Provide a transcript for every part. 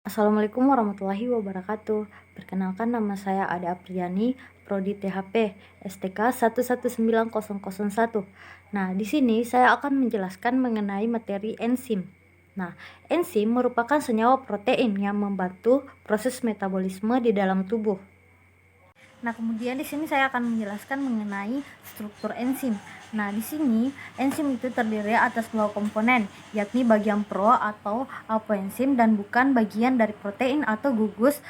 Assalamualaikum warahmatullahi wabarakatuh. Perkenalkan, nama saya Ada Apriani, Prodi THP, STK 119001. Nah, di sini saya akan menjelaskan mengenai materi enzim. Nah, enzim merupakan senyawa protein yang membantu proses metabolisme di dalam tubuh. Nah, kemudian di sini saya akan menjelaskan mengenai struktur enzim. Nah, di sini enzim itu terdiri atas dua komponen, yakni bagian pro atau apoenzim dan bukan bagian dari protein atau gugus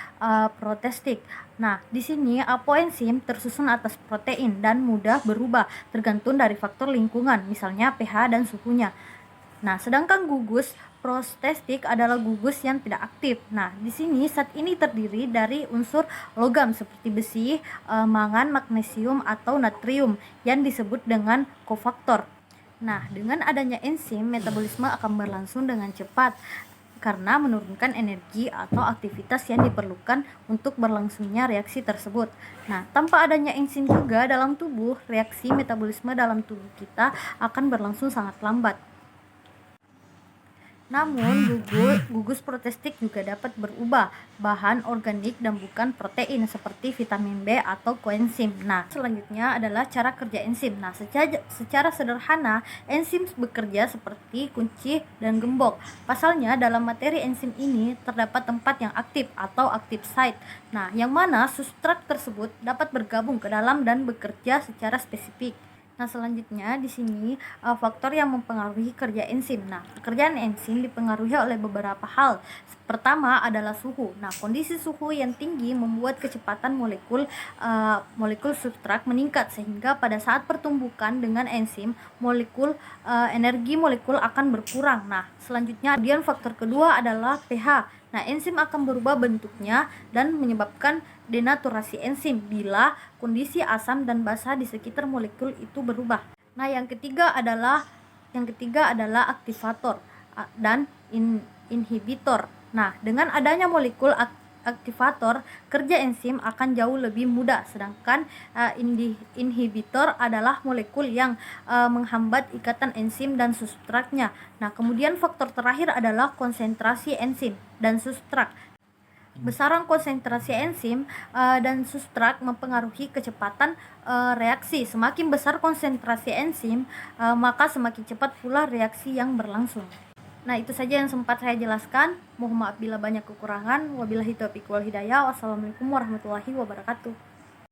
protestik. Nah, di sini apoenzim tersusun atas protein dan mudah berubah tergantung dari faktor lingkungan, misalnya pH dan suhunya. Nah, sedangkan gugus protestik adalah gugus yang tidak aktif. Nah, di sini zat ini terdiri dari unsur logam seperti besi, mangan, magnesium, atau natrium yang disebut dengan kofaktor. Nah, dengan adanya enzim, metabolisme akan berlangsung dengan cepat karena menurunkan energi atau aktivitas yang diperlukan untuk berlangsungnya reaksi tersebut. Nah, tanpa adanya enzim juga dalam tubuh, reaksi metabolisme dalam tubuh kita akan berlangsung sangat lambat. Namun, gugus protestik juga dapat berubah bahan organik dan bukan protein seperti vitamin B atau koenzim. Nah, selanjutnya adalah cara kerja enzim. Nah, secara sederhana, enzim bekerja seperti kunci dan gembok. Pasalnya, dalam materi enzim ini terdapat tempat yang aktif atau active site. Nah, yang mana substrat tersebut dapat bergabung ke dalam dan bekerja secara spesifik. Nah, selanjutnya di sini faktor yang mempengaruhi kerja enzim. Nah, pekerjaan enzim dipengaruhi oleh beberapa hal. Pertama adalah suhu. Nah, kondisi suhu yang tinggi membuat kecepatan molekul substrat meningkat sehingga pada saat pertumbukan dengan enzim, energi molekul akan berkurang. Nah, selanjutnya kemudian faktor kedua adalah pH. Nah, enzim akan berubah bentuknya dan menyebabkan denaturasi enzim bila kondisi asam dan basa di sekitar molekul itu berubah. Nah, yang ketiga adalah aktivator dan inhibitor. Nah, dengan adanya molekul aktivator, kerja enzim akan jauh lebih mudah, sedangkan inhibitor adalah molekul yang menghambat ikatan enzim dan substratnya. Nah, kemudian faktor terakhir adalah konsentrasi enzim dan substrat. Besaran konsentrasi enzim dan substrat mempengaruhi kecepatan reaksi. Semakin besar konsentrasi enzim, maka semakin cepat pula reaksi yang berlangsung. Nah, itu saja yang sempat saya jelaskan. Mohon maaf bila banyak kekurangan. Wabillahi taufiq wal hidayah. Wassalamualaikum warahmatullahi wabarakatuh.